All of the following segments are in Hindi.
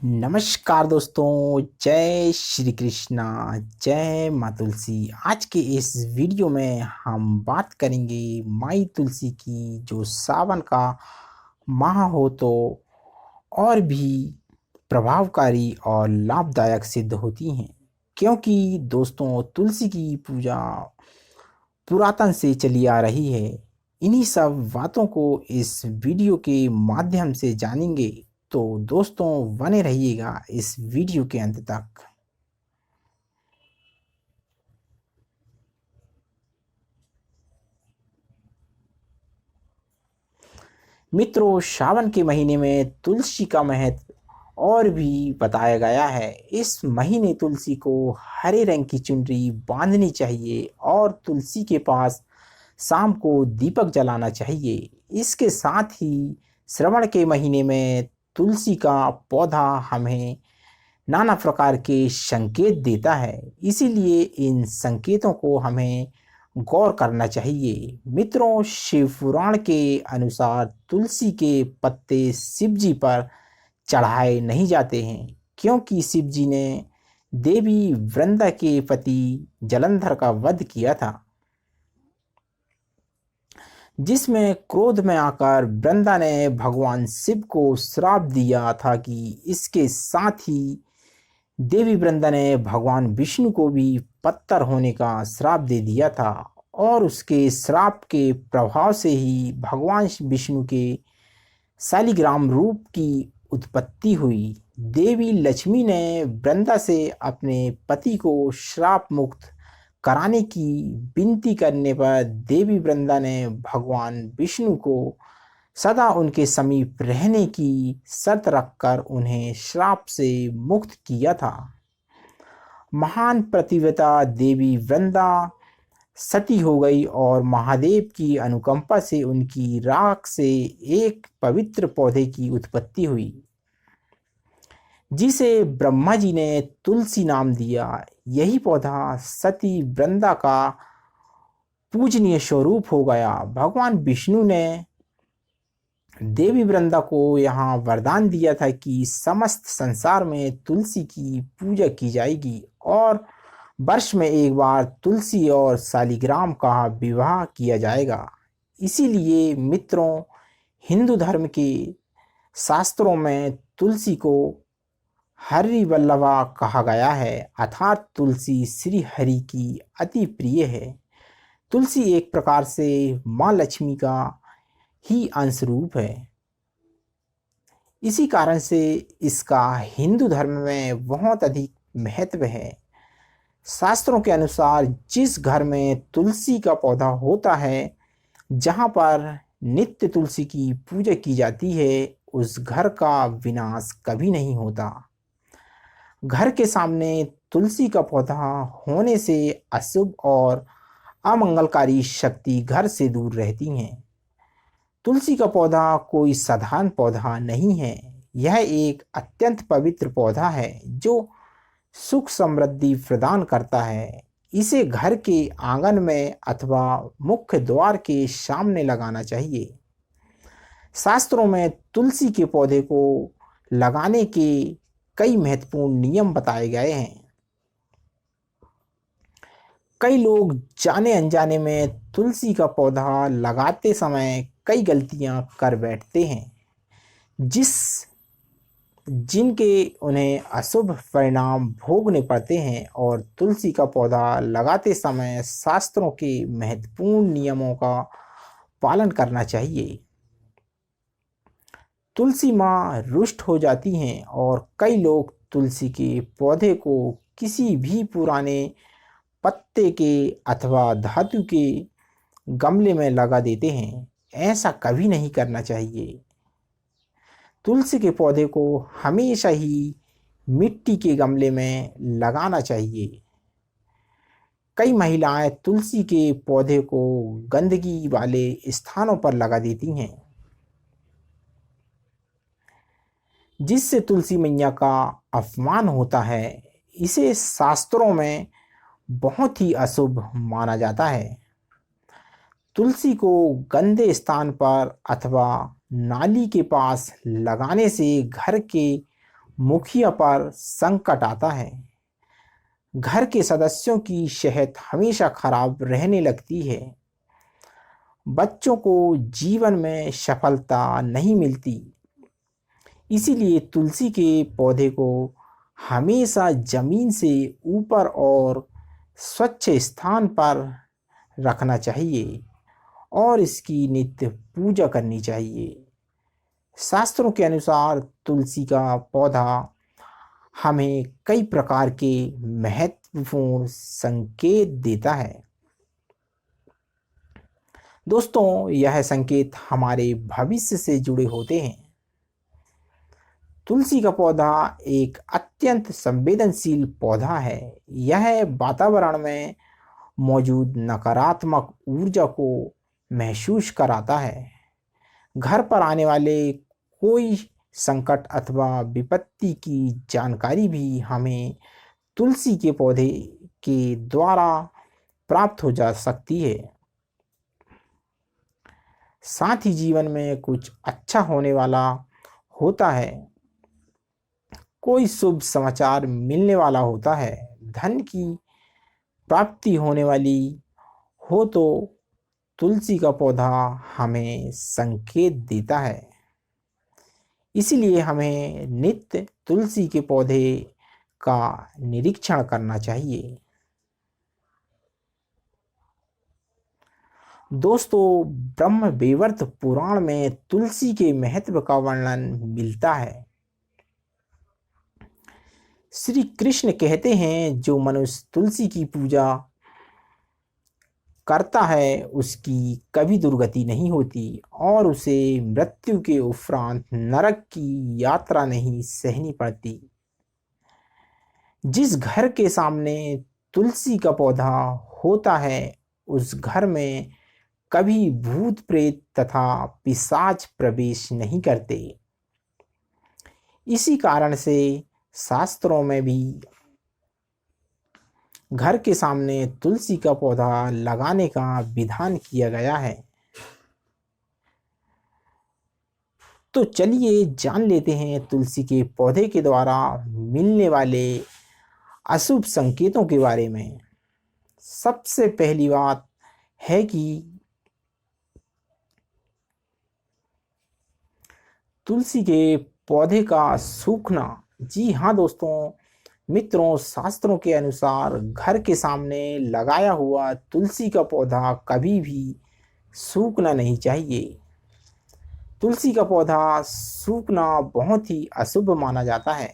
नमस्कार दोस्तों, जय श्री कृष्णा, जय माँ तुलसी। आज के इस वीडियो में हम बात करेंगे माई तुलसी की, जो सावन का माह हो तो और भी प्रभावकारी और लाभदायक सिद्ध होती हैं। क्योंकि दोस्तों, तुलसी की पूजा पुरातन से चली आ रही है। इन्हीं सब बातों को इस वीडियो के माध्यम से जानेंगे, तो दोस्तों बने रहिएगा इस वीडियो के अंत तक। मित्रों, सावन के महीने में तुलसी का महत्व और भी बताया गया है। इस महीने तुलसी को हरे रंग की चुनरी बांधनी चाहिए और तुलसी के पास शाम को दीपक जलाना चाहिए। इसके साथ ही श्रवण के महीने में तुलसी का पौधा हमें नाना प्रकार के संकेत देता है, इसीलिए इन संकेतों को हमें गौर करना चाहिए। मित्रों, शिव पुराण के अनुसार तुलसी के पत्ते शिव जी पर चढ़ाए नहीं जाते हैं, क्योंकि शिव जी ने देवी वृंदा के पति जलंधर का वध किया था, जिसमें क्रोध में आकर वृंदा ने भगवान शिव को श्राप दिया था कि इसके साथ ही देवी वृंदा ने भगवान विष्णु को भी पत्थर होने का श्राप दे दिया था। और उसके श्राप के प्रभाव से ही भगवान विष्णु के शालिग्राम रूप की उत्पत्ति हुई। देवी लक्ष्मी ने वृंदा से अपने पति को श्राप मुक्त कराने की विनती करने पर देवी वृंदा ने भगवान विष्णु को सदा उनके समीप रहने की शर्त रखकर उन्हें श्राप से मुक्त किया था। महान पतिव्रता देवी वृंदा सती हो गई और महादेव की अनुकंपा से उनकी राख से एक पवित्र पौधे की उत्पत्ति हुई, जिसे ब्रह्मा जी ने तुलसी नाम दिया। यही पौधा सती वृंदा का पूजनीय स्वरूप हो गया। भगवान विष्णु ने देवी वृंदा को यहाँ वरदान दिया था कि समस्त संसार में तुलसी की पूजा की जाएगी और वर्ष में एक बार तुलसी और शालिग्राम का विवाह किया जाएगा। इसीलिए मित्रों, हिंदू धर्म के शास्त्रों में तुलसी को हरि वल्लभा कहा गया है, अर्थात तुलसी श्री हरि की अति प्रिय है। तुलसी एक प्रकार से माँ लक्ष्मी का ही अंश रूप है। इसी कारण से इसका हिंदू धर्म में बहुत अधिक महत्व है। शास्त्रों के अनुसार जिस घर में तुलसी का पौधा होता है, जहाँ पर नित्य तुलसी की पूजा की जाती है, उस घर का विनाश कभी नहीं होता। घर के सामने तुलसी का पौधा होने से अशुभ और अमंगलकारी शक्ति घर से दूर रहती हैं। तुलसी का पौधा कोई साधारण पौधा नहीं है, यह एक अत्यंत पवित्र पौधा है जो सुख समृद्धि प्रदान करता है। इसे घर के आंगन में अथवा मुख्य द्वार के सामने लगाना चाहिए। शास्त्रों में तुलसी के पौधे को लगाने के कई महत्वपूर्ण नियम बताए गए हैं। कई लोग जाने अनजाने में तुलसी का पौधा लगाते समय कई गलतियां कर बैठते हैं, जिनके उन्हें अशुभ परिणाम भोगने पड़ते हैं। और तुलसी का पौधा लगाते समय शास्त्रों के महत्वपूर्ण नियमों का पालन करना चाहिए। तुलसी माँ रुष्ट हो जाती हैं और कई लोग तुलसी के पौधे को किसी भी पुराने पत्ते के अथवा धातु के गमले में लगा देते हैं। ऐसा कभी नहीं करना चाहिए। तुलसी के पौधे को हमेशा ही मिट्टी के गमले में लगाना चाहिए। कई महिलाएं तुलसी के पौधे को गंदगी वाले स्थानों पर लगा देती हैं, जिससे तुलसी मैया का अपमान होता है। इसे शास्त्रों में बहुत ही अशुभ माना जाता है। तुलसी को गंदे स्थान पर अथवा नाली के पास लगाने से घर के मुखिया पर संकट आता है। घर के सदस्यों की सेहत हमेशा खराब रहने लगती है। बच्चों को जीवन में सफलता नहीं मिलती। इसीलिए तुलसी के पौधे को हमेशा जमीन से ऊपर और स्वच्छ स्थान पर रखना चाहिए और इसकी नित्य पूजा करनी चाहिए। शास्त्रों के अनुसार तुलसी का पौधा हमें कई प्रकार के महत्वपूर्ण संकेत देता है। दोस्तों, यह संकेत हमारे भविष्य से जुड़े होते हैं। तुलसी का पौधा एक अत्यंत संवेदनशील पौधा है। यह वातावरण में मौजूद नकारात्मक ऊर्जा को महसूस कराता है। घर पर आने वाले कोई संकट अथवा विपत्ति की जानकारी भी हमें तुलसी के पौधे के द्वारा प्राप्त हो जा सकती है। साथ ही जीवन में कुछ अच्छा होने वाला होता है, कोई शुभ समाचार मिलने वाला होता है, धन की प्राप्ति होने वाली हो तो तुलसी का पौधा हमें संकेत देता है। इसलिए हमें नित्य तुलसी के पौधे का निरीक्षण करना चाहिए। दोस्तों, ब्रह्म वैवर्त पुराण में तुलसी के महत्व का वर्णन मिलता है। श्री कृष्ण कहते हैं, जो मनुष्य तुलसी की पूजा करता है उसकी कभी दुर्गति नहीं होती और उसे मृत्यु के उपरांत नरक की यात्रा नहीं सहनी पड़ती। जिस घर के सामने तुलसी का पौधा होता है उस घर में कभी भूत प्रेत तथा पिशाच प्रवेश नहीं करते। इसी कारण से शास्त्रों में भी घर के सामने तुलसी का पौधा लगाने का विधान किया गया है। तो चलिए जान लेते हैं तुलसी के पौधे के द्वारा मिलने वाले अशुभ संकेतों के बारे में। सबसे पहली बात है कि तुलसी के पौधे का सूखना। जी हाँ दोस्तों, मित्रों, शास्त्रों के अनुसार घर के सामने लगाया हुआ तुलसी का पौधा कभी भी सूखना नहीं चाहिए। तुलसी का पौधा सूखना बहुत ही अशुभ माना जाता है।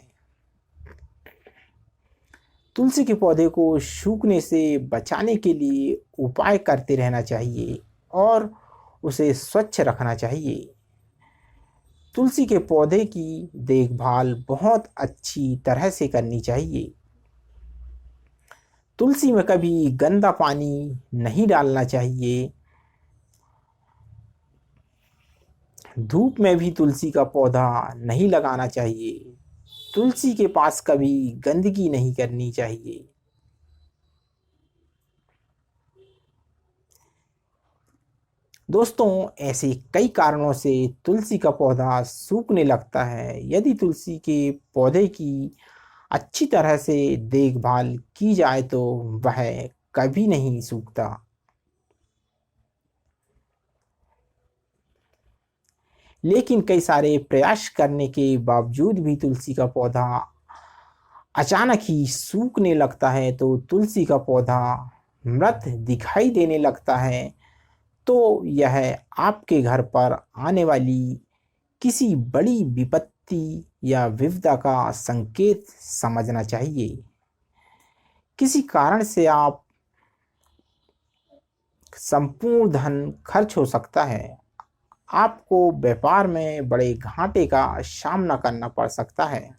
तुलसी के पौधे को सूखने से बचाने के लिए उपाय करते रहना चाहिए और उसे स्वच्छ रखना चाहिए। तुलसी के पौधे की देखभाल बहुत अच्छी तरह से करनी चाहिए। तुलसी में कभी गंदा पानी नहीं डालना चाहिए। धूप में भी तुलसी का पौधा नहीं लगाना चाहिए। तुलसी के पास कभी गंदगी नहीं करनी चाहिए। दोस्तों, ऐसे कई कारणों से तुलसी का पौधा सूखने लगता है। यदि तुलसी के पौधे की अच्छी तरह से देखभाल की जाए तो वह कभी नहीं सूखता। लेकिन कई सारे प्रयास करने के बावजूद भी तुलसी का पौधा अचानक ही सूखने लगता है, तो तुलसी का पौधा मृत दिखाई देने लगता है, तो यह आपके घर पर आने वाली किसी बड़ी विपत्ति या विपदा का संकेत समझना चाहिए। किसी कारण से आप संपूर्ण धन खर्च हो सकता है। आपको व्यापार में बड़े घाटे का सामना करना पड़ सकता है।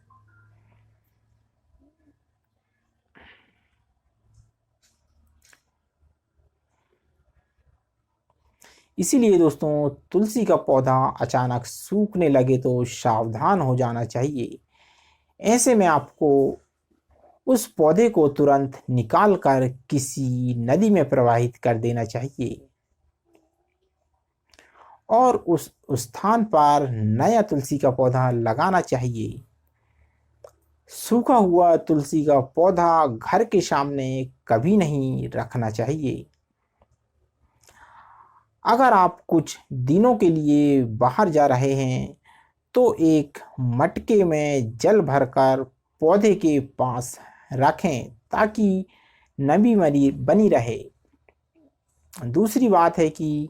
इसीलिए दोस्तों, तुलसी का पौधा अचानक सूखने लगे तो सावधान हो जाना चाहिए। ऐसे में आपको उस पौधे को तुरंत निकाल कर किसी नदी में प्रवाहित कर देना चाहिए और उस स्थान पर नया तुलसी का पौधा लगाना चाहिए। सूखा हुआ तुलसी का पौधा घर के सामने कभी नहीं रखना चाहिए। अगर आप कुछ दिनों के लिए बाहर जा रहे हैं तो एक मटके में जल भरकर पौधे के पास रखें ताकि नमी बनी बनी रहे। दूसरी बात है कि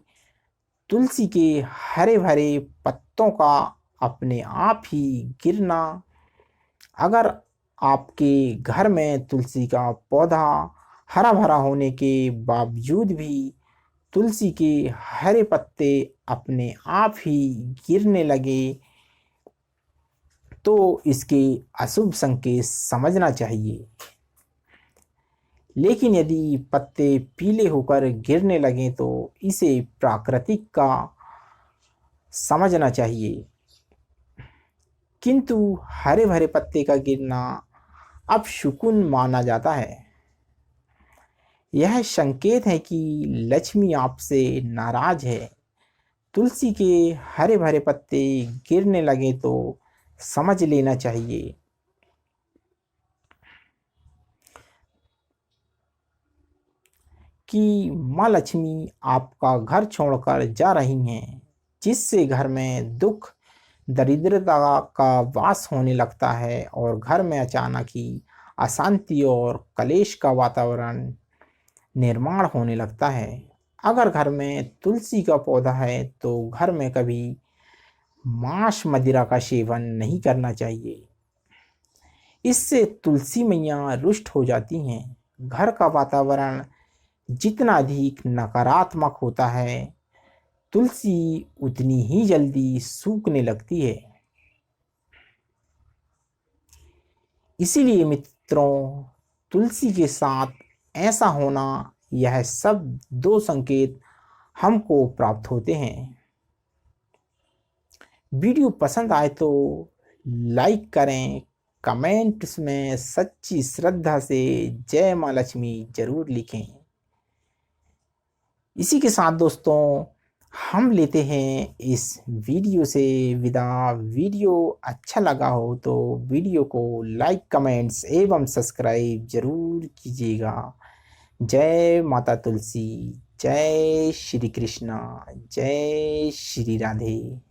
तुलसी के हरे भरे पत्तों का अपने आप ही गिरना, अगर आपके घर में तुलसी का पौधा हरा भरा होने के बावजूद भी तुलसी के हरे पत्ते अपने आप ही गिरने लगे तो इसके अशुभ संकेत समझना चाहिए। लेकिन यदि पत्ते पीले होकर गिरने लगें तो इसे प्राकृतिक का समझना चाहिए। किंतु हरे भरे पत्ते का गिरना अब शुकुन माना जाता है। यह संकेत है कि लक्ष्मी आपसे नाराज है। तुलसी के हरे भरे पत्ते गिरने लगे तो समझ लेना चाहिए कि माँ लक्ष्मी आपका घर छोड़कर जा रही हैं, जिससे घर में दुख दरिद्रता का वास होने लगता है और घर में अचानक ही अशांति और कलेश का वातावरण निर्माण होने लगता है। अगर घर में तुलसी का पौधा है तो घर में कभी मांस मदिरा का सेवन नहीं करना चाहिए। इससे तुलसी मैया रुष्ट हो जाती हैं। घर का वातावरण जितना अधिक नकारात्मक होता है तुलसी उतनी ही जल्दी सूखने लगती है। इसीलिए मित्रों, तुलसी के साथ ऐसा होना, यह सब दो संकेत हमको प्राप्त होते हैं। वीडियो पसंद आए तो लाइक करें, कमेंट्स में सच्ची श्रद्धा से जय माँ लक्ष्मी जरूर लिखें। इसी के साथ दोस्तों हम लेते हैं इस वीडियो से विदा। वीडियो अच्छा लगा हो तो वीडियो को लाइक, कमेंट्स एवं सब्सक्राइब जरूर कीजिएगा। जय माता तुलसी, जय श्री कृष्णा, जय श्री राधे।